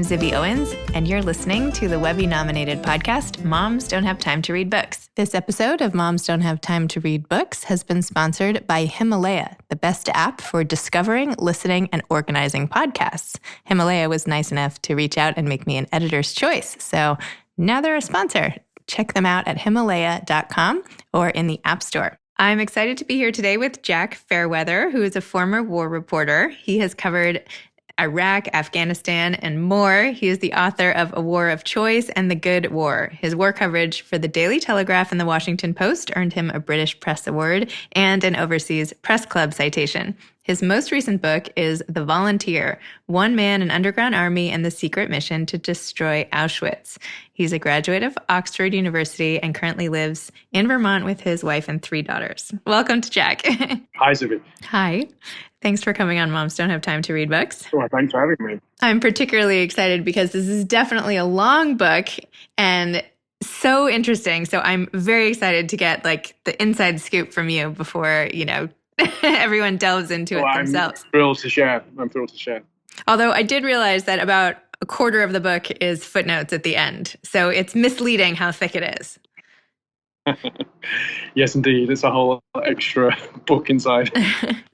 Zibby Owens, and you're listening to the Webby-nominated podcast, Moms Don't Have Time to Read Books. This episode of Moms Don't Have Time to Read Books has been sponsored by Himalaya, the best app for discovering, listening, and organizing podcasts. Himalaya was nice enough to reach out and make me an editor's choice, so now they're a sponsor. Check them out at Himalaya.com or in the App Store. I'm excited to be here today with Jack Fairweather, who is a former war reporter. He has covered Iraq, Afghanistan, and more. He is the author of A War of Choice and The Good War. His war coverage for the Daily Telegraph and the Washington Post earned him a British Press Award and an Overseas Press Club citation. His most recent book is The Volunteer, One Man, an Underground Army, and the Secret Mission to Destroy Auschwitz. He's a graduate of Oxford University and currently lives in Vermont with his wife and 3 daughters. Welcome to Jack. Hi, Zibby. Hi. Thanks for coming on Moms Don't Have Time to Read Books. Well, thanks for having me. I'm particularly excited because this is definitely a long book and so interesting. So I'm very excited to get the inside scoop from you before, everyone delves into it themselves. I'm thrilled to share. Although I did realize that about a quarter of the book is footnotes at the end. So it's misleading how thick it is. Yes, indeed. It's a whole extra book inside.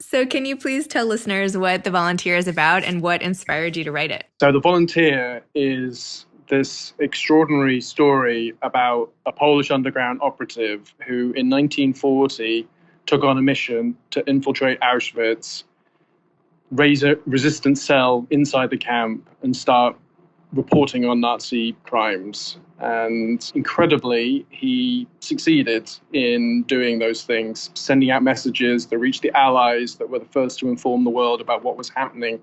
So can you please tell listeners what The Volunteer is about and what inspired you to write it? So The Volunteer is this extraordinary story about a Polish underground operative who in 1940 took on a mission to infiltrate Auschwitz, raise a resistance cell inside the camp, and start reporting on Nazi crimes. And incredibly, he succeeded in doing those things, sending out messages that reached the Allies that were the first to inform the world about what was happening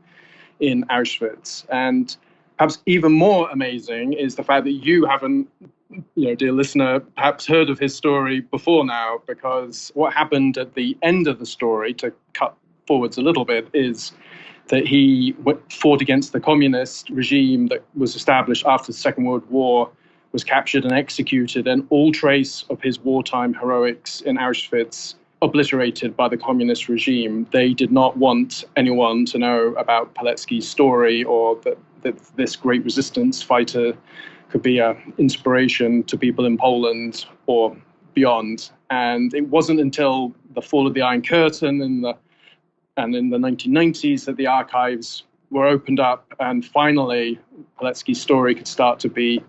in Auschwitz. And perhaps even more amazing is the fact that you haven't, dear listener, perhaps heard of his story before now, because what happened at the end of the story, to cut forwards a little bit, is that he fought against the communist regime that was established after the Second World War, was captured and executed, and all trace of his wartime heroics in Auschwitz obliterated by the communist regime. They did not want anyone to know about Pilecki's story, or that this great resistance fighter could be an inspiration to people in Poland or beyond. And it wasn't until the fall of the Iron Curtain in the 1990s that the archives were opened up, and finally Pilecki's story could start to be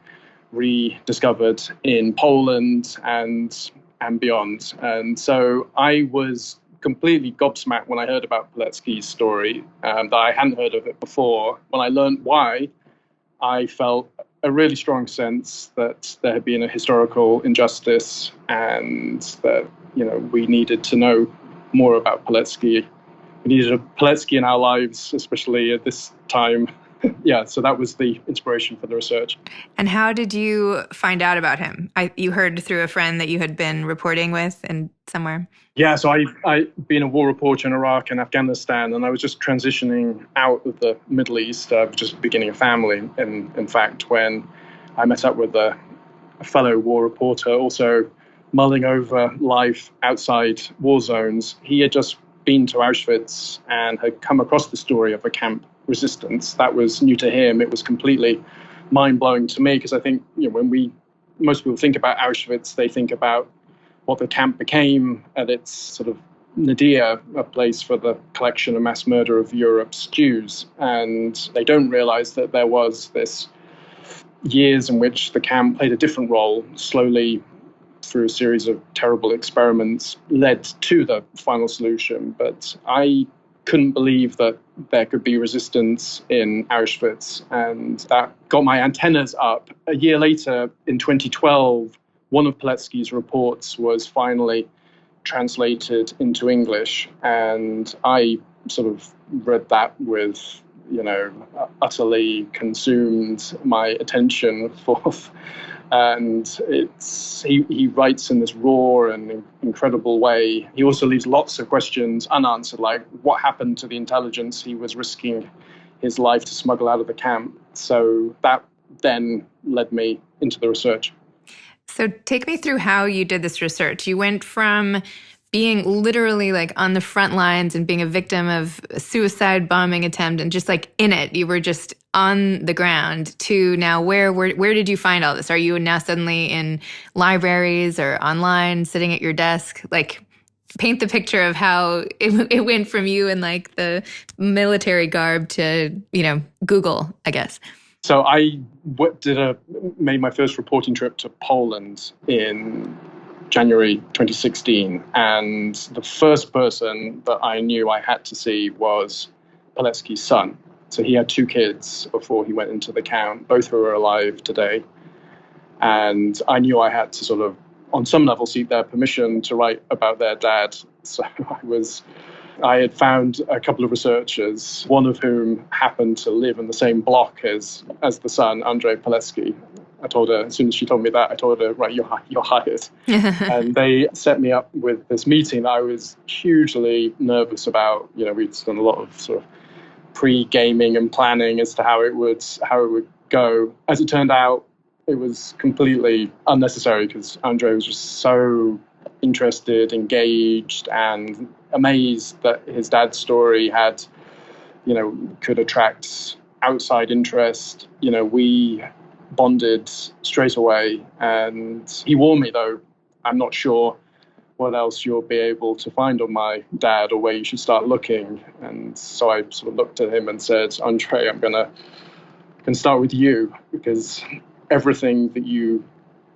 rediscovered in Poland and beyond. And so I was completely gobsmacked when I heard about Pilecki's story, that I hadn't heard of it before. When I learned why, I felt a really strong sense that there had been a historical injustice and that, we needed to know more about Pilecki. We needed a Pilecki in our lives, especially at this time. Yeah, so that was the inspiration for the research. And how did you find out about him? You heard through a friend that you had been reporting with and somewhere? Yeah, so I've been a war reporter in Iraq and Afghanistan, and I was just transitioning out of the Middle East, just beginning a family. And in fact, when I met up with a fellow war reporter, also mulling over life outside war zones, he had just been to Auschwitz and had come across the story of a camp resistance. That was new to him. It was completely mind-blowing to me, because I think when most people think about Auschwitz, they think about what the camp became at its sort of nadir, a place for the collection and mass murder of Europe's Jews. And they don't realize that there was this years in which the camp played a different role, slowly through a series of terrible experiments led to the final solution. But I couldn't believe that there could be resistance in Auschwitz, and that got my antennas up. A year later, in 2012, one of Pilecki's reports was finally translated into English, and I sort of read that with, utterly consumed my attention forth. And he writes in this raw and incredible way. He also leaves lots of questions unanswered, like what happened to the intelligence he was risking his life to smuggle out of the camp. So that then led me into the research. So take me through how you did this research. You went from being literally like on the front lines and being a victim of a suicide bombing attempt and just like in it, you were just on the ground, to now where did you find all this? Are you now suddenly in libraries or online sitting at your desk? Like, paint the picture of how it went from you in like the military garb to, Google, I guess. So I made my first reporting trip to Poland in January 2016, and the first person that I knew I had to see was Pilecki's son. So he had 2 kids before he went into the camp, both who are alive today. And I knew I had to sort of, on some level, seek their permission to write about their dad. So I had found a couple of researchers, one of whom happened to live in the same block as the son, Andrzej Pilecki. I told her, as soon as she told me that, I told her, right, you're hired. And they set me up with this meeting that I was hugely nervous about. We'd done a lot of sort of pre-gaming and planning as to how it would go. As it turned out, it was completely unnecessary because Andrzej was just so interested, engaged, and amazed that his dad's story could attract outside interest. We bonded straight away, and he warned me, though, I'm not sure what else you'll be able to find on my dad or where you should start looking. And so I sort of looked at him and said, Andrzej, I'm going to start with you, because everything that you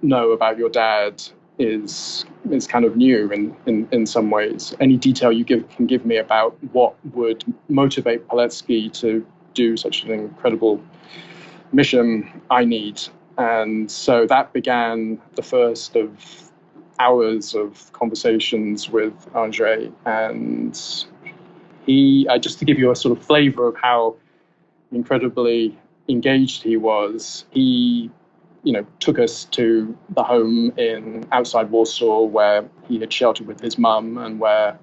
know about your dad is kind of new in some ways. Any detail you can give me about what would motivate Pilecki to do such an incredible mission, I need. And so that began the first of hours of conversations with Andrzej. And just to give you a sort of flavor of how incredibly engaged he was, he took us to the home outside Warsaw where he had sheltered with his mum, and where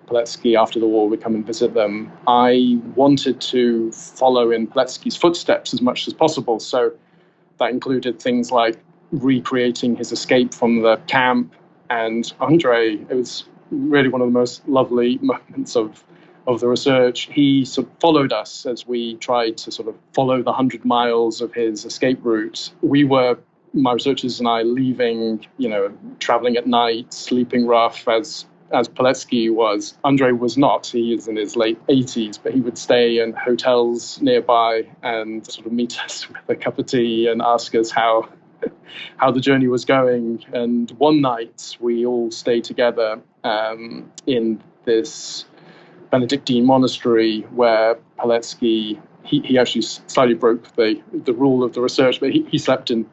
Pilecki, after the war, would come and visit them. I wanted to follow in Pilecki's footsteps as much as possible. So that included things like recreating his escape from the camp. And Andrzej, it was really one of the most lovely moments of the research. He sort of followed us as we tried to sort of follow the 100 miles of his escape route. We were, my researchers and I, leaving, traveling at night, sleeping rough as Pilecki was. Andrzej was not. He is in his late 80s, but he would stay in hotels nearby and sort of meet us with a cup of tea and ask us how the journey was going. And one night we all stayed together in this Benedictine monastery where Pilecki, he actually slightly broke the rule of the research, but he slept in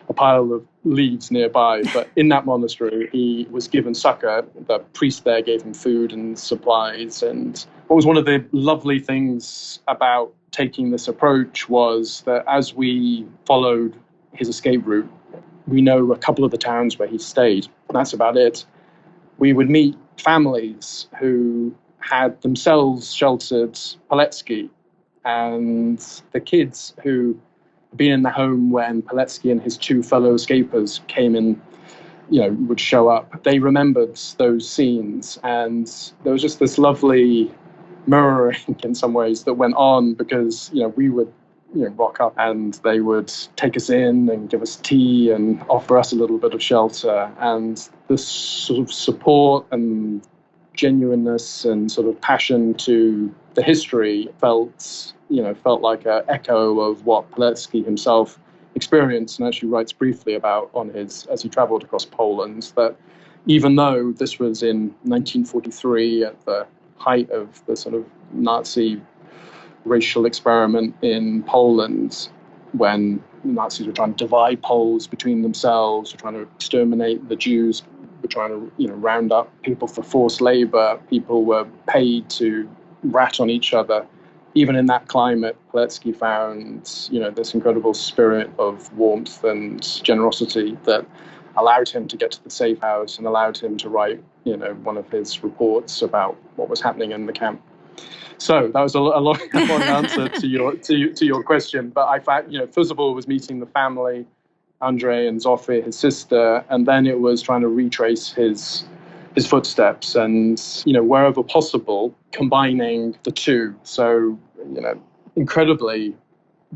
a pile of leaves nearby. But in that monastery, he was given succor. The priest there gave him food and supplies. And what was one of the lovely things about taking this approach was that as we followed his escape route, we know a couple of the towns where he stayed. That's about it. We would meet families who had themselves sheltered Pilecki, and the kids who had been in the home when Pilecki and his 2 fellow escapers came in, would show up. They remembered those scenes, and there was just this lovely mirroring in some ways that went on, because we would rock up and they would take us in and give us tea and offer us a little bit of shelter. And this sort of support and genuineness and sort of passion to the history felt like an echo of what Pilecki himself experienced, and actually writes briefly about as he traveled across Poland, that even though this was in 1943 at the height of the sort of Nazi racial experiment in Poland, when the Nazis were trying to divide Poles between themselves, were trying to exterminate the Jews, were trying to round up people for forced labor, people were paid to rat on each other. Even in that climate, Pilecki found this incredible spirit of warmth and generosity that allowed him to get to the safe house and allowed him to write one of his reports about what was happening in the camp. So that was a long answer to your question. But I found, first of all, was meeting the family, Andrzej and Zofia, his sister, and then it was trying to retrace his his footsteps and, wherever possible, combining the two. So, incredibly,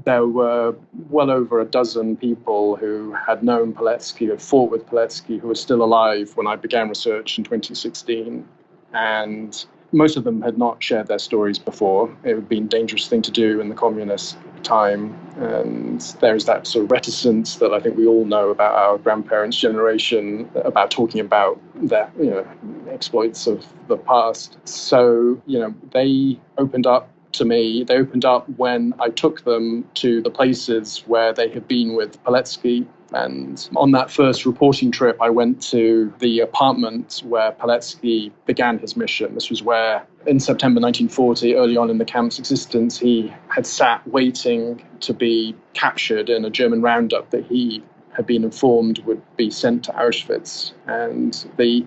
there were well over a dozen people who had known Pilecki, who had fought with Pilecki, who were still alive when I began research in 2016. And most of them had not shared their stories before. It had been a dangerous thing to do in the communist time. And there's that sort of reticence that I think we all know about our grandparents' generation, about talking about their exploits of the past. So, they opened up to me. They opened up when I took them to the places where they had been with Pilecki. And on that first reporting trip, I went to the apartment where Pilecki began his mission. This was where, in September 1940, early on in the camp's existence, he had sat waiting to be captured in a German roundup that he had been informed would be sent to Auschwitz. And it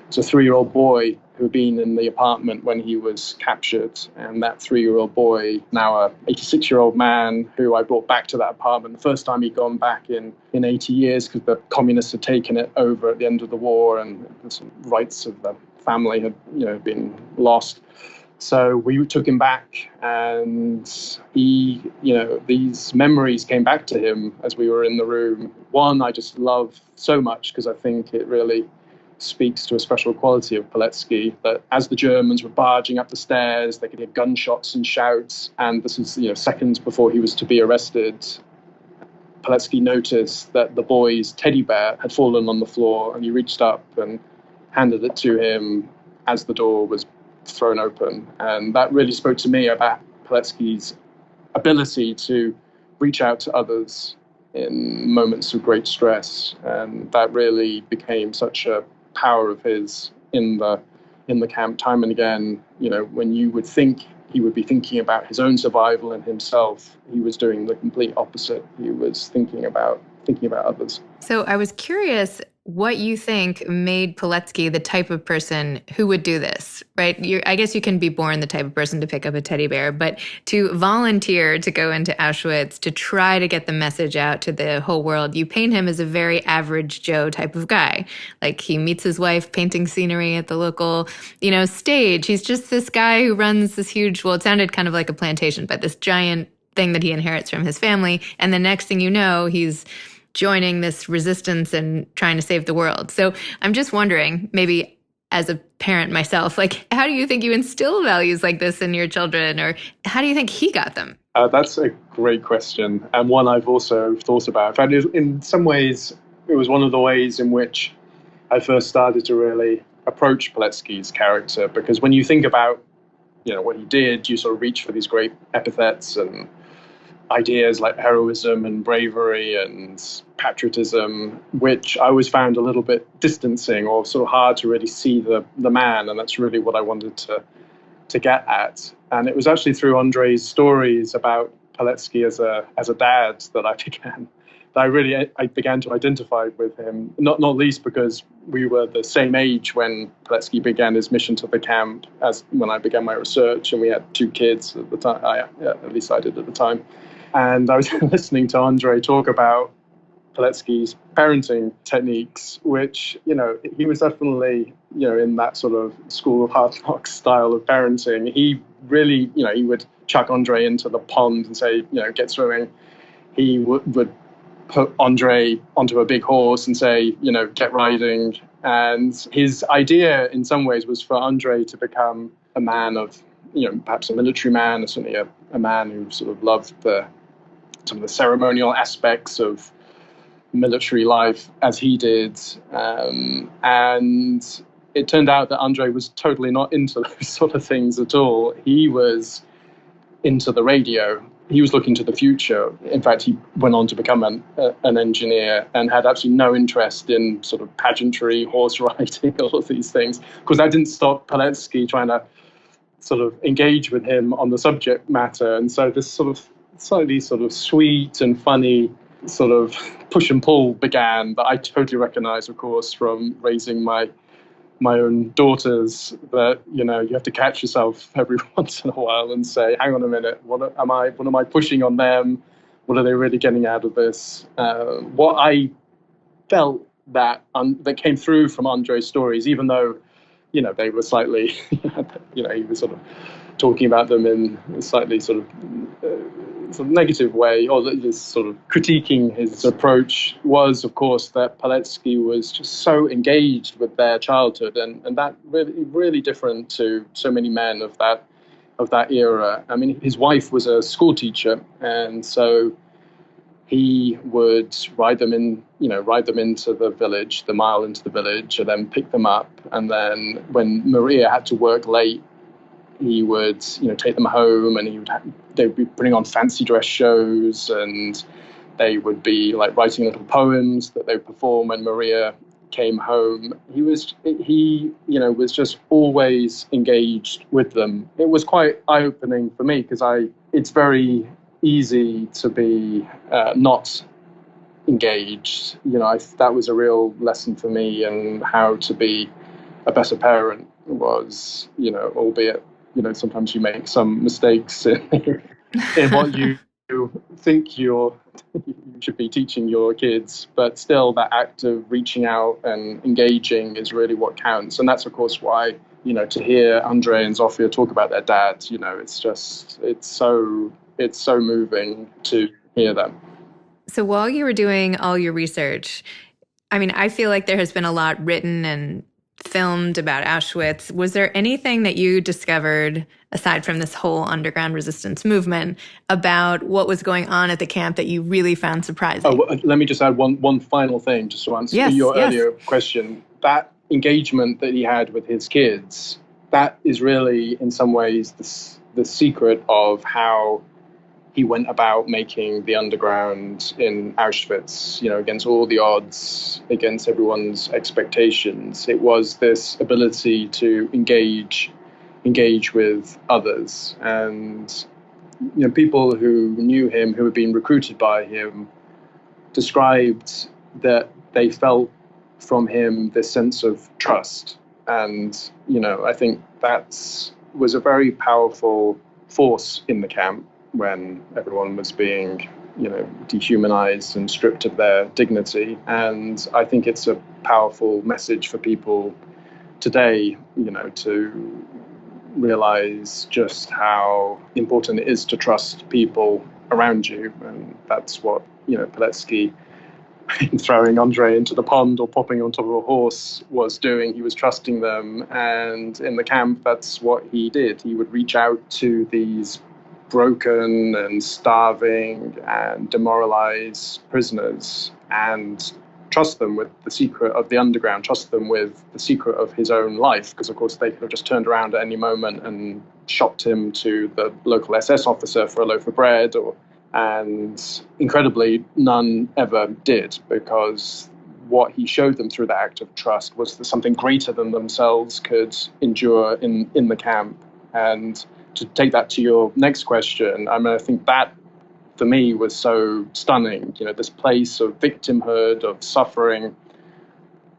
was a 3-year-old boy who had been in the apartment when he was captured. And that 3-year-old boy, now a 86-year-old man who I brought back to that apartment. The first time he'd gone back in 80 years because the communists had taken it over at the end of the war and the rights of the family had been lost. So we took him back, and he, these memories came back to him as we were in the room. One I just love so much because I think it really speaks to a special quality of Pilecki, that as the Germans were barging up the stairs, they could hear gunshots and shouts. And this is, seconds before he was to be arrested. Pilecki noticed that the boy's teddy bear had fallen on the floor, and he reached up and handed it to him as the door was thrown open. And that really spoke to me about Pilecki's ability to reach out to others in moments of great stress. And that really became such a power of his in the camp time and again. When you would think he would be thinking about his own survival and himself, he was doing the complete opposite. He was thinking about others. So I was curious what you think made Pilecki the type of person who would do this, right? I guess you can be born the type of person to pick up a teddy bear, but to volunteer to go into Auschwitz, to try to get the message out to the whole world, you paint him as a very average Joe type of guy. Like, he meets his wife painting scenery at the local, stage. He's just this guy who runs this huge, well, it sounded kind of like a plantation, but this giant thing that he inherits from his family. And the next thing you know, he's joining this resistance and trying to save the world. So I'm just wondering, maybe as a parent myself, how do you think you instill values like this in your children, or how do you think he got them? That's a great question, and one I've also thought about. In fact, in some ways, it was one of the ways in which I first started to really approach Pilecki's character, because when you think about, what he did, you sort of reach for these great epithets and ideas like heroism and bravery and patriotism, which I always found a little bit distancing or sort of hard to really see the man. And that's really what I wanted to get at. And it was actually through Andrei's stories about Pilecki as a dad that I began to identify with him, not least because we were the same age when Pilecki began his mission to the camp as when I began my research, and we had 2 kids at the time, at least I did at the time. And I was listening to Andrei talk about Pilecki's parenting techniques, which, he was definitely, in that sort of school of hard knocks style of parenting. He really, he would chuck Andrei into the pond and say, get swimming. He would put Andrei onto a big horse and say, get riding. And his idea in some ways was for Andrei to become a man of, perhaps a military man, or certainly a man who sort of loved some of the ceremonial aspects of military life as he did. And it turned out that Andrei was totally not into those sort of things at all. He was into the radio. He was looking to the future. In fact, he went on to become an engineer and had absolutely no interest in sort of pageantry, horse riding, all of these things. Of course, that didn't stop Pilecki trying to sort of engage with him on the subject matter. And so this sort of slightly sort of sweet and funny sort of push and pull began, that I totally recognize, of course, from raising my own daughters, that, you have to catch yourself every once in a while and say, hang on a minute, what am I pushing on them? What are they really getting out of this? What I felt that came through from Andrei's stories, even though they were slightly, he was sort of talking about them in a slightly sort of negative way, or just sort of critiquing his approach, was, of course, that Paletsky was just so engaged with their childhood, and that really different to so many men of that era. I mean, his wife was a school teacher, and so he would ride them into the village, the mile into the village, and then pick them up. And then when Maria had to work late, he would, take them home, and they would be putting on fancy dress shows, and they would be like writing little poems that they would perform when Maria came home. He was just always engaged with them. It was quite eye-opening for me, because it's very easy to be not engaged. That was a real lesson for me, and how to be a better parent was, albeit, sometimes you make some mistakes in what you think you should be teaching your kids, but still that act of reaching out and engaging is really what counts. And that's, of course, why, to hear Andrei and Zofia talk about their dad, it's so moving to hear them. So while you were doing all your research, I mean, I feel like there has been a lot written and filmed about Auschwitz. Was there anything that you discovered, aside from this whole underground resistance movement, about what was going on at the camp that you really found surprising? Oh, let me just add one final thing, just to answer your earlier question. That engagement that he had with his kids, that is really, in some ways, the secret of how he went about making the underground in Auschwitz, against all the odds, against everyone's expectations. It was this ability to engage with others. And, people who knew him, who had been recruited by him, described that they felt from him this sense of trust. And, I think that was a very powerful force in the camp, when everyone was being, dehumanized and stripped of their dignity. And I think it's a powerful message for people today, to realize just how important it is to trust people around you. And that's what, Paletsky, throwing Andrei into the pond or popping on top of a horse, was doing. He was trusting them. And in the camp, that's what he did. He would reach out to these broken and starving and demoralized prisoners and trust them with the secret of the underground, trust them with the secret of his own life, because of course they could have just turned around at any moment and shopped him to the local SS officer for a loaf of bread, and incredibly none ever did, because what he showed them through the act of trust was that something greater than themselves could endure in the camp. And to take that to your next question, I think that, for me, was so stunning. This place of victimhood, of suffering,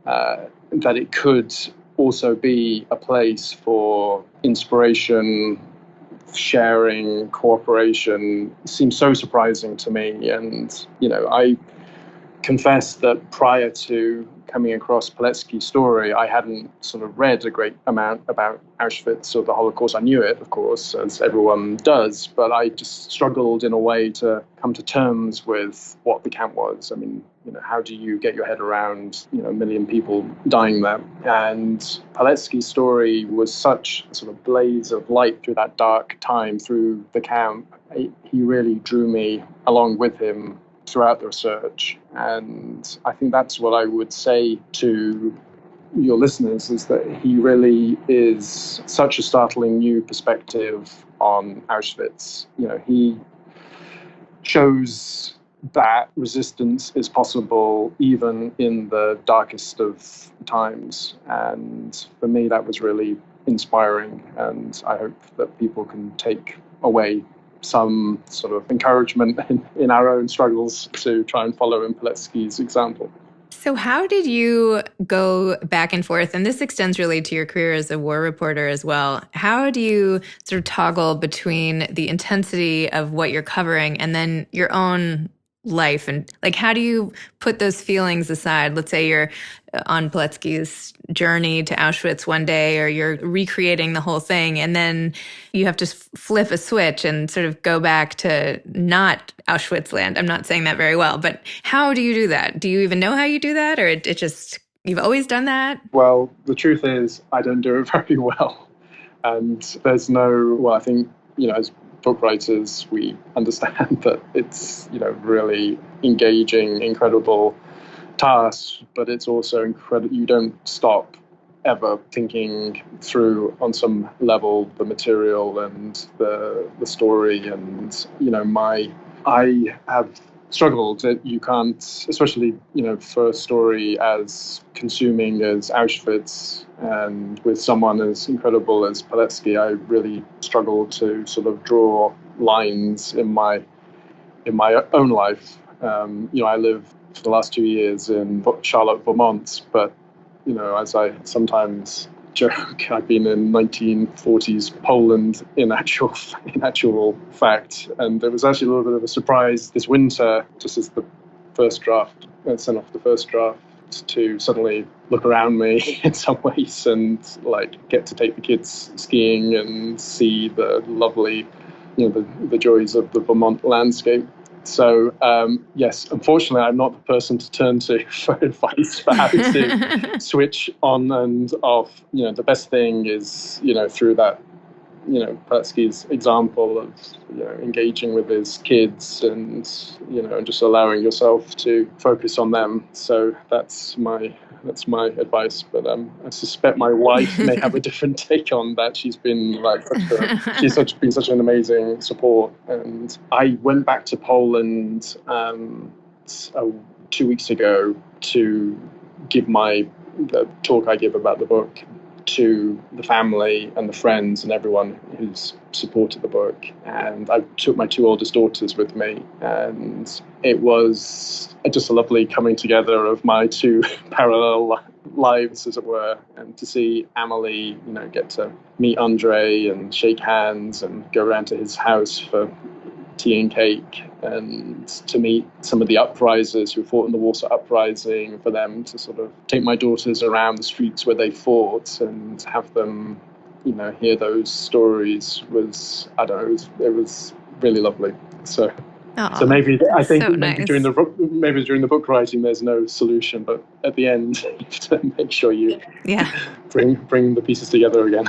that it could also be a place for inspiration, sharing, cooperation, seems so surprising to me. And, I confess that prior to coming across Paletsky's story, I hadn't sort of read a great amount about Auschwitz or the Holocaust. I knew it, of course, as everyone does, but I just struggled in a way to come to terms with what the camp was. I mean, how do you get your head around, a million people dying there? And Paletsky's story was such a sort of blaze of light through that dark time, through the camp. He really drew me along with him throughout the research. And I think that's what I would say to your listeners, is that he really is such a startling new perspective on Auschwitz. He shows that resistance is possible even in the darkest of times. And for me, that was really inspiring. And I hope that people can take away some sort of encouragement in our own struggles to try and follow in Paletsky's example. So how did you go back and forth? And this extends really to your career as a war reporter as well. How do you sort of toggle between the intensity of what you're covering and then your own life? And like, how do you put those feelings aside? Let's say you're on Pilecki's journey to Auschwitz one day, or you're recreating the whole thing, and then you have to flip a switch and sort of go back to not Auschwitz land. I'm not saying that very well, but how do you do that? Do you even know how you do that, or it just, you've always done that? Well, the truth is I don't do it very well. And there's no, well, I think, as book writers, we understand that it's, really engaging, incredible task, but it's also incredible. You don't stop ever thinking through on some level the material and the story. And, I have struggled that you can't, especially, for a story as consuming as Auschwitz and with someone as incredible as Pilecki, I really struggle to sort of draw lines in my own life. I live for the last 2 years in Charlotte, Vermont, but, as I sometimes joke, I've been in 1940s Poland in actual fact, and it was actually a little bit of a surprise this winter, just as the first draft, sent off the first draft, to suddenly look around me in some ways and get to take the kids skiing and see the lovely, the joys of the Vermont landscape. So, yes, unfortunately, I'm not the person to turn to for advice for how to switch on and off. The best thing is, through that, Pilecki's example of, engaging with his kids and, and just allowing yourself to focus on them. So that's my advice. But I suspect my wife may have a different take on that. She's been been such an amazing support. And I went back to Poland 2 weeks ago to give the talk I give about the book to the family and the friends and everyone who's supported the book. And I took my 2 oldest daughters with me, and it was just a lovely coming together of my 2 parallel lives, as it were, and to see Amelie, get to meet Andre and shake hands and go around to his house for tea and cake, and to meet some of the uprisers who fought in the Warsaw Uprising, for them to sort of take my daughters around the streets where they fought and have them, hear those stories was, I don't know, it was really lovely. So maybe I think maybe during the book writing there's no solution, but at the end you have to make sure you bring the pieces together again.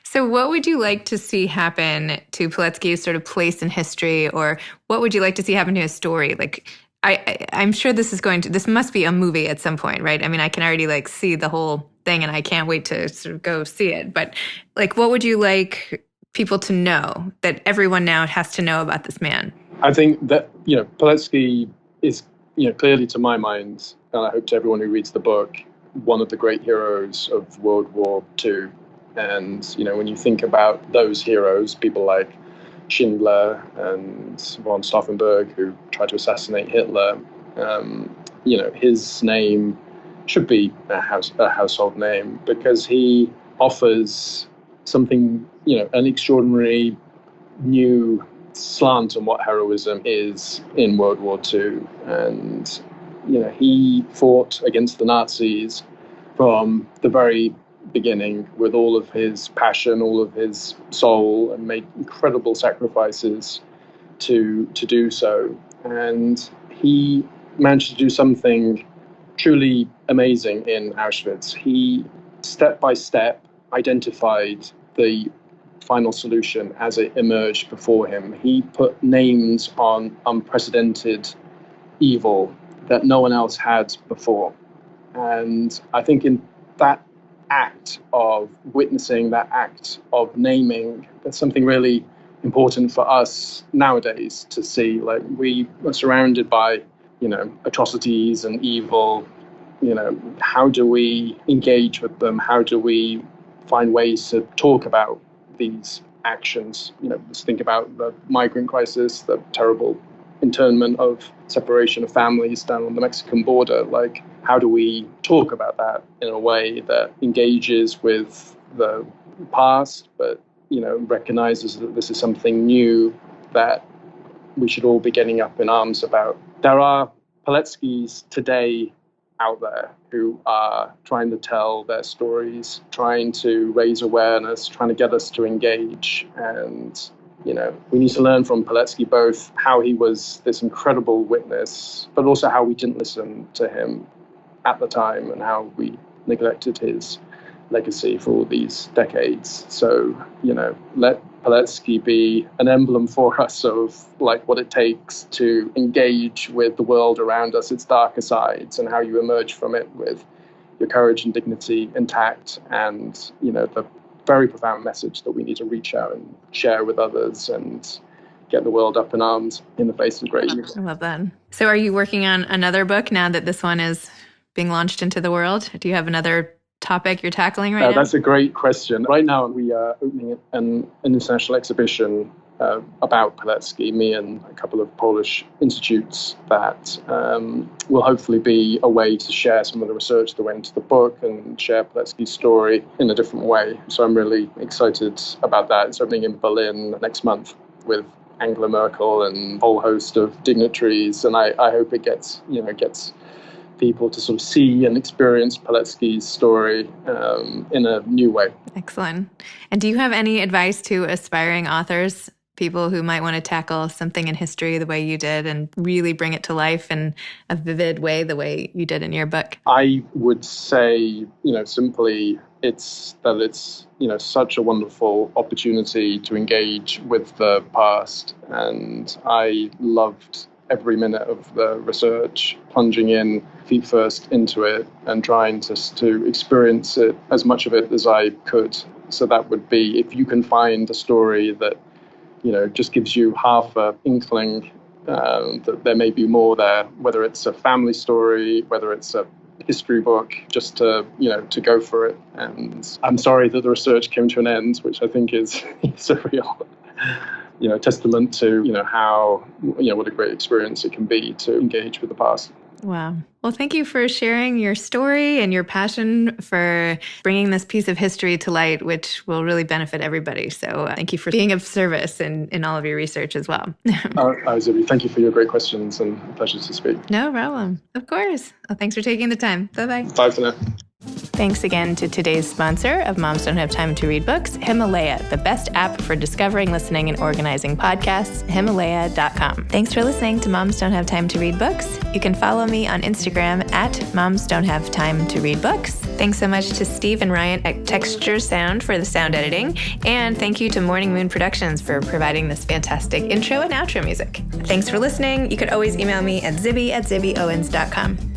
So what would you like to see happen to Pilecki's sort of place in history, or what would you like to see happen to his story? Like, I'm sure this must be a movie at some point, right? I mean, I can already see the whole thing, and I can't wait to sort of go see it. But what would you like people to know that everyone now has to know about this man? I think that, Pilecki is, clearly to my mind, and I hope to everyone who reads the book, one of the great heroes of World War II. And, when you think about those heroes, people like Schindler and von Stauffenberg, who tried to assassinate Hitler, his name should be a household name, because he offers something, an extraordinary new slant on what heroism is in World War II. And, he fought against the Nazis from the very beginning with all of his passion, all of his soul, and made incredible sacrifices to do so. And he managed to do something truly amazing in Auschwitz. He, step by step, identified the final solution as it emerged before him. He put names on unprecedented evil that no one else had before. And I think in that act of witnessing, that act of naming, that's something really important for us nowadays to see. We are surrounded by, atrocities and evil. How do we engage with them? How do we find ways to talk about these actions? Just think about the migrant crisis, the terrible internment of separation of families down on the Mexican border. How do we talk about that in a way that engages with the past, but, recognizes that this is something new that we should all be getting up in arms about. There are Pilecki's today out there who are trying to tell their stories, trying to raise awareness, trying to get us to engage. And, we need to learn from Pilecki both how he was this incredible witness, but also how we didn't listen to him at the time and how we neglected his legacy for all these decades. So, let Pilecki be an emblem for us of what it takes to engage with the world around us, its darker sides, and how you emerge from it with your courage and dignity intact, and the very profound message that we need to reach out and share with others and get the world up in arms in the face of great evil. I love that. So are you working on another book now that this one is being launched into the world? Do you have another topic you're tackling right now? That's a great question. Right now, we are opening an international exhibition about Pilecki, me and a couple of Polish institutes, that will hopefully be a way to share some of the research that went into the book and share Pilecki's story in a different way. So I'm really excited about that. It's opening in Berlin next month with Angela Merkel and a whole host of dignitaries, and I hope it gets people to sort of see and experience Pilecki's story in a new way. Excellent. And do you have any advice to aspiring authors, people who might want to tackle something in history the way you did and really bring it to life in a vivid way, the way you did in your book? I would say, simply it's such a wonderful opportunity to engage with the past. And I loved every minute of the research, plunging in feet first into it and trying to experience it, as much of it as I could. So that would be, if you can find a story that, just gives you half an inkling that there may be more there, whether it's a family story, whether it's a history book, just to go for it. And I'm sorry that the research came to an end, which I think is surreal. Testament to, how, what a great experience it can be to engage with the past. Wow. Well, thank you for sharing your story and your passion for bringing this piece of history to light, which will really benefit everybody. So thank you for being of service in all of your research as well. Zibby, thank you for your great questions, and a pleasure to speak. No problem. Of course. Well, thanks for taking the time. Bye-bye. Bye for now. Thanks again to today's sponsor of Moms Don't Have Time to Read Books, Himalaya, the best app for discovering, listening, and organizing podcasts, Himalaya.com. Thanks for listening to Moms Don't Have Time to Read Books. You can follow me on Instagram at Moms Don't Have Time to Read Books. Thanks so much to Steve and Ryan at Texture Sound for the sound editing. And thank you to Morning Moon Productions for providing this fantastic intro and outro music. Thanks for listening. You could always email me at zibby@zibbyowens.com.